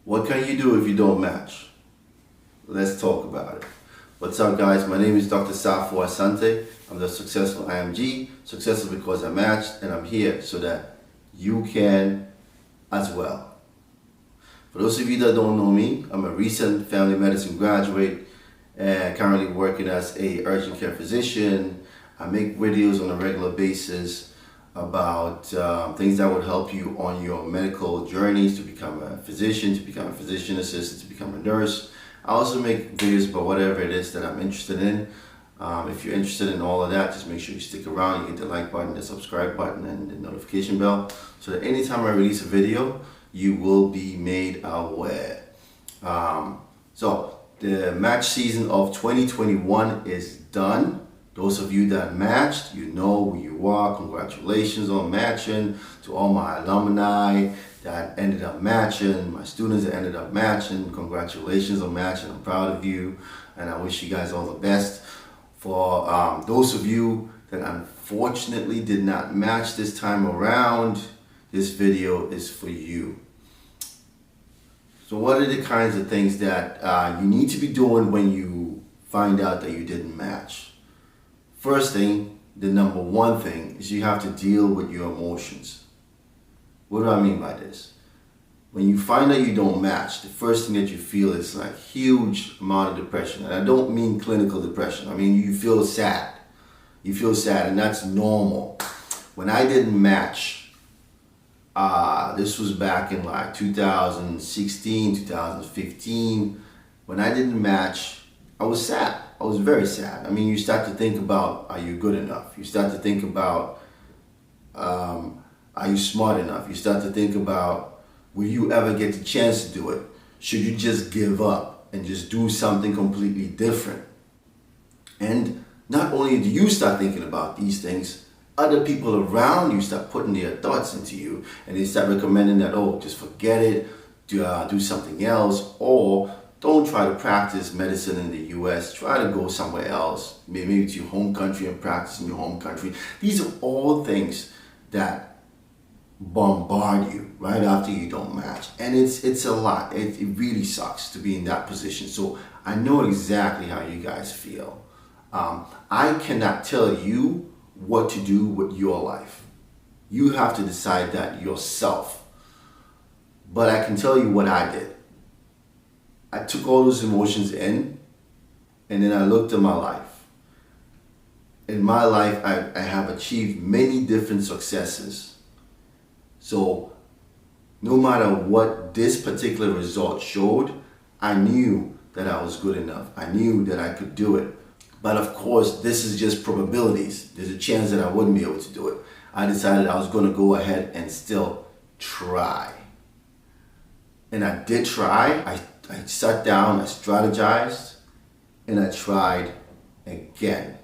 What can you do if you don't match? Let's talk about it. What's up, guys? My name is Dr. Safo Asante. I'm the successful IMG, successful because I matched, and I'm here so that you can as well. For those of you that don't know me, I'm a recent family medicine graduate and currently working as a urgent care physician. I make videos on a regular basis about things that would help you on your medical journeys to become a physician, to become a physician assistant, to become a nurse. I also make videos about whatever it is that I'm interested in. If you're interested in all of that, just make sure you stick around. You hit the like button, the subscribe button, and the notification bell so that anytime I release a video, you will be made aware. So the match season of 2021 is done. Those of you that matched, you know who you are. Congratulations on matching. To all my alumni that ended up matching, my students that ended up matching, congratulations on matching. I'm proud of you, and I wish you guys all the best. For those of you that unfortunately did not match this time around, this video is for you. So what are the kinds of things that you need to be doing when you find out that you didn't match? First thing, the number one thing, is you have to deal with your emotions. What do I mean by this? When you find out you don't match, the first thing that you feel is like huge amount of depression. And I don't mean clinical depression. I mean, you feel sad. You feel sad, and that's normal. When I didn't match, this was back in like 2016, 2015. When I didn't match, I was sad. I was very sad. I mean, you start to think about, are you good enough? You start to think about, are you smart enough? You start to think about, will you ever get the chance to do it? Should you just give up and just do something completely different? And not only do you start thinking about these things, other people around you start putting their thoughts into you, and they start recommending that, oh, just forget it, do something else, or don't try to practice medicine in the US. Try to go somewhere else, maybe to your home country and practice in your home country. These are all things that bombard you right after you don't match. And it's a lot. It really sucks to be in that position. So I know exactly how you guys feel. I cannot tell you what to do with your life. You have to decide that yourself. But I can tell you what I did. I took all those emotions in, and then I looked at my life. In my life, I have achieved many different successes. So no matter what this particular result showed, I knew that I was good enough. I knew that I could do it. But of course, this is just probabilities. There's a chance that I wouldn't be able to do it. I decided I was going to go ahead and still try. And I did try. I sat down, I strategized, and I tried again.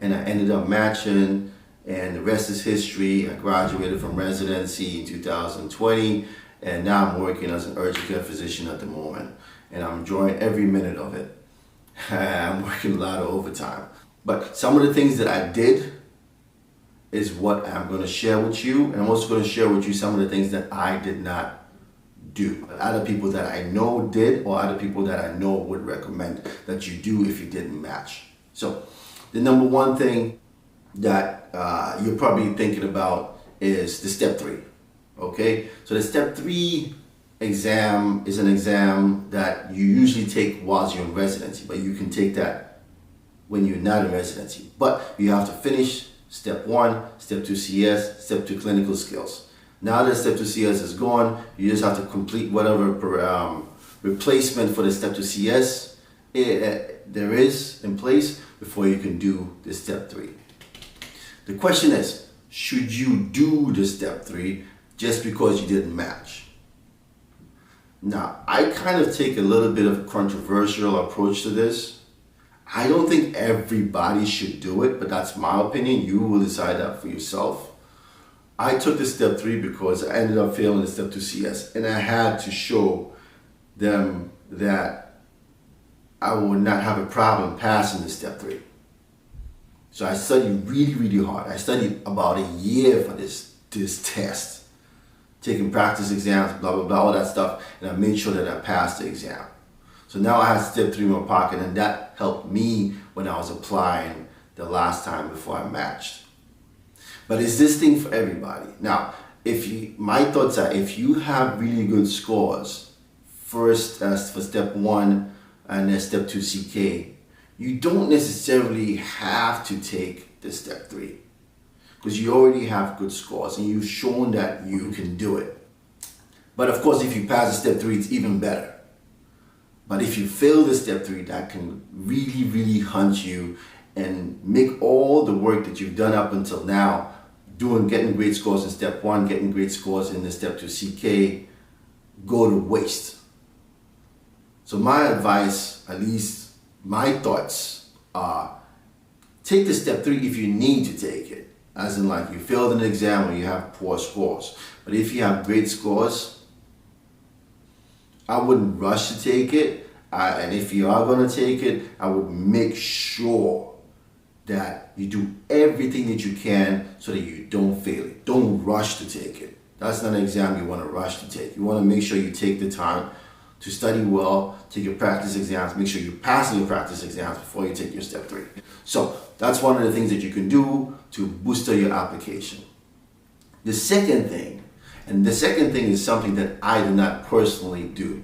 And I ended up matching, and the rest is history. I graduated from residency in 2020, and now I'm working as an urgent care physician at the moment. And I'm enjoying every minute of it. I'm working a lot of overtime. But some of the things that I did is what I'm going to share with you. And I'm also going to share with you some of the things that I did not do. Other people that I know did, or other people that I know would recommend that you do if you didn't match. So the number one thing that you're probably thinking about is the step 3. Okay, so the step 3 exam is an exam that you usually take whilst you're in residency, but you can take that when you're not in residency. But you have to finish step 1, step 2 CS, step 2 clinical skills. Now that step 2 CS is gone, you just have to complete whatever replacement for the step 2 CS there is in place before you can do the step 3. The question is, should you do the step 3 just because you didn't match? Now, I kind of take a little bit of a controversial approach to this. I don't think everybody should do it, but that's my opinion. You will decide that for yourself. I took the step 3 because I ended up failing the step 2 CS, and I had to show them that I would not have a problem passing the step 3. So I studied really, really hard. I studied about a year for this test. taking practice exams, blah, blah, blah, all that stuff, and I made sure that I passed the exam. So now I had step 3 in my pocket, and that helped me when I was applying the last time before I matched. But is this thing for everybody? Now, my thoughts are, if you have really good scores, first as for step 1 and then step 2 CK, you don't necessarily have to take the step 3 because you already have good scores and you've shown that you can do it. But of course, if you pass the step 3, it's even better. But if you fail the step 3, that can really, really hunt you and make all the work that you've done up until now, getting great scores in step 1, getting great scores in the step 2 CK, go to waste. So my advice, at least my thoughts are, take the step 3 if you need to take it. As in, like, you failed an exam or you have poor scores. But if you have great scores, I wouldn't rush to take it. And if you are going to take it, I would make sure that you do everything that you can so that you don't fail it. Don't rush to take it. That's not an exam you want to rush to take. You want to make sure you take the time to study well, take your practice exams, make sure you pass your practice exams before you take your step 3. So that's one of the things that you can do to boost your application. The second thing is something that I do not personally do,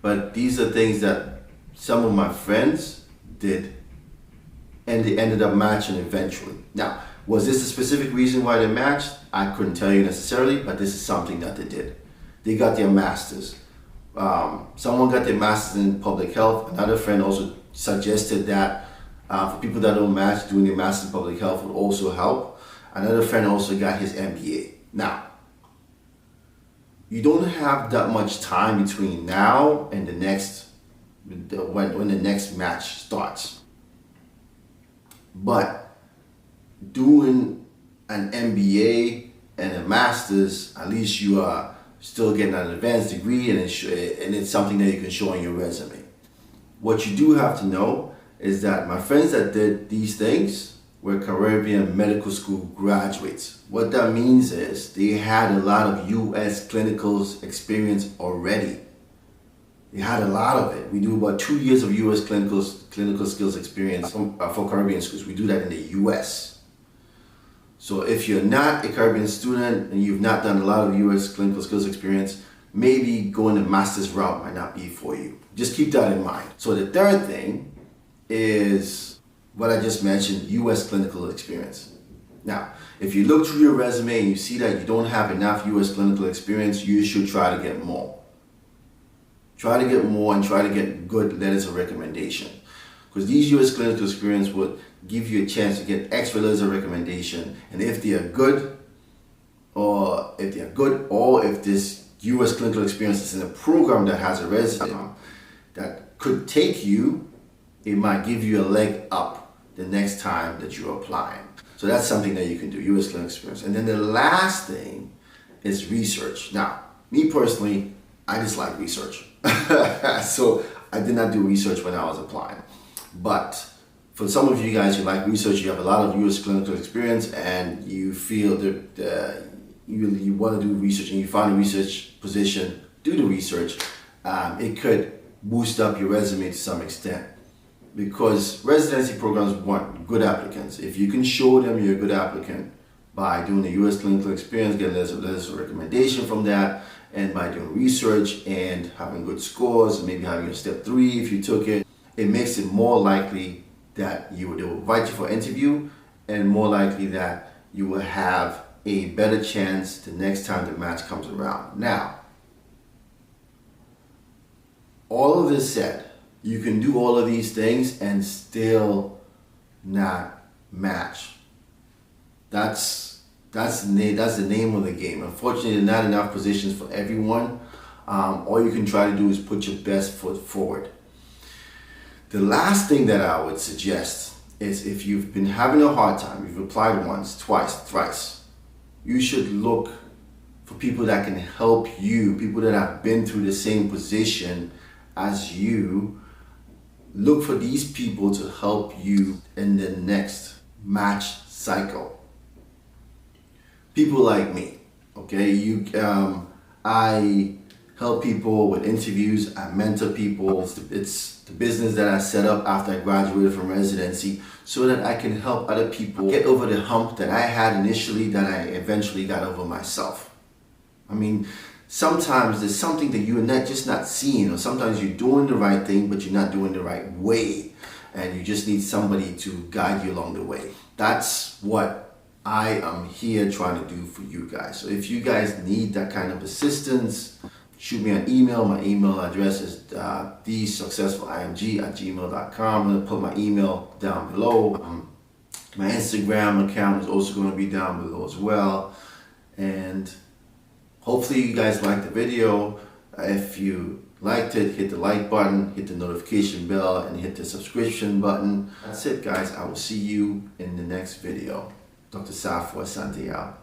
but these are things that some of my friends did and they ended up matching eventually. Now, was this a specific reason why they matched? I couldn't tell you necessarily, but this is something that they did. They got their masters. Someone got their master's in public health. Another friend also suggested that for people that don't match, doing their master's in public health would also help. Another friend also got his MBA. Now, you don't have that much time between now and the next, when the next match starts. But doing an MBA and a master's, at least you are still getting an advanced degree, and it's something that you can show on your resume. What you do have to know is that my friends that did these things were Caribbean medical school graduates. What that means is they had a lot of U.S. clinical experience already. They had a lot of it. We do about 2 years of U.S. clinical skills experience for Caribbean schools. We do that in the U.S. So if you're not a Caribbean student and you've not done a lot of U.S. clinical skills experience, maybe going the master's route might not be for you. Just keep that in mind. So the third thing is what I just mentioned, U.S. clinical experience. Now, if you look through your resume and you see that you don't have enough U.S. clinical experience, you should try to get more. Try to get more and try to get good letters of recommendation. Because these U.S. clinical experience would give you a chance to get extra letters of recommendation. And if they are good, or if this U.S. clinical experience is in a program that has a resident that could take you, it might give you a leg up the next time that you're applying. So that's something that you can do, U.S. clinical experience. And then the last thing is research. Now, me personally, I dislike research. So I did not do research when I was applying. But for some of you guys who like research, you have a lot of U.S. clinical experience and you feel that you want to do research and you find a research position, do the research. It could boost up your resume to some extent, because residency programs want good applicants. If you can show them you're a good applicant by doing the U.S. clinical experience, getting letters of recommendation from that, and by doing research and having good scores, and maybe having a step 3 if you took it, it makes it more likely that they will invite you for an interview, and more likely that you will have a better chance the next time the match comes around. Now, all of this said, you can do all of these things and still not match. That's the name of the game. Unfortunately, there are not enough positions for everyone. All you can try to do is put your best foot forward. The last thing that I would suggest is, if you've been having a hard time, you've applied once, twice, thrice, you should look for people that can help you, people that have been through the same position as you. Look for these people to help you in the next match cycle. People like me, okay? I help people with interviews. I mentor people. It's the business that I set up after I graduated from residency so that I can help other people get over the hump that I had initially that I eventually got over myself. I mean, sometimes there's something that you're just not seeing, or sometimes you're doing the right thing but you're not doing the right way, and you just need somebody to guide you along the way. That's what I am here trying to do for you guys. So if you guys need that kind of assistance, shoot me an email. My email address is thesuccessfulimg@gmail.com. I'm going to put my email down below. My Instagram account is also going to be down below as well. And hopefully you guys liked the video. If you liked it, hit the like button, hit the notification bell, and hit the subscription button. That's it, guys. I will see you in the next video. Dr. Safwa Asante out.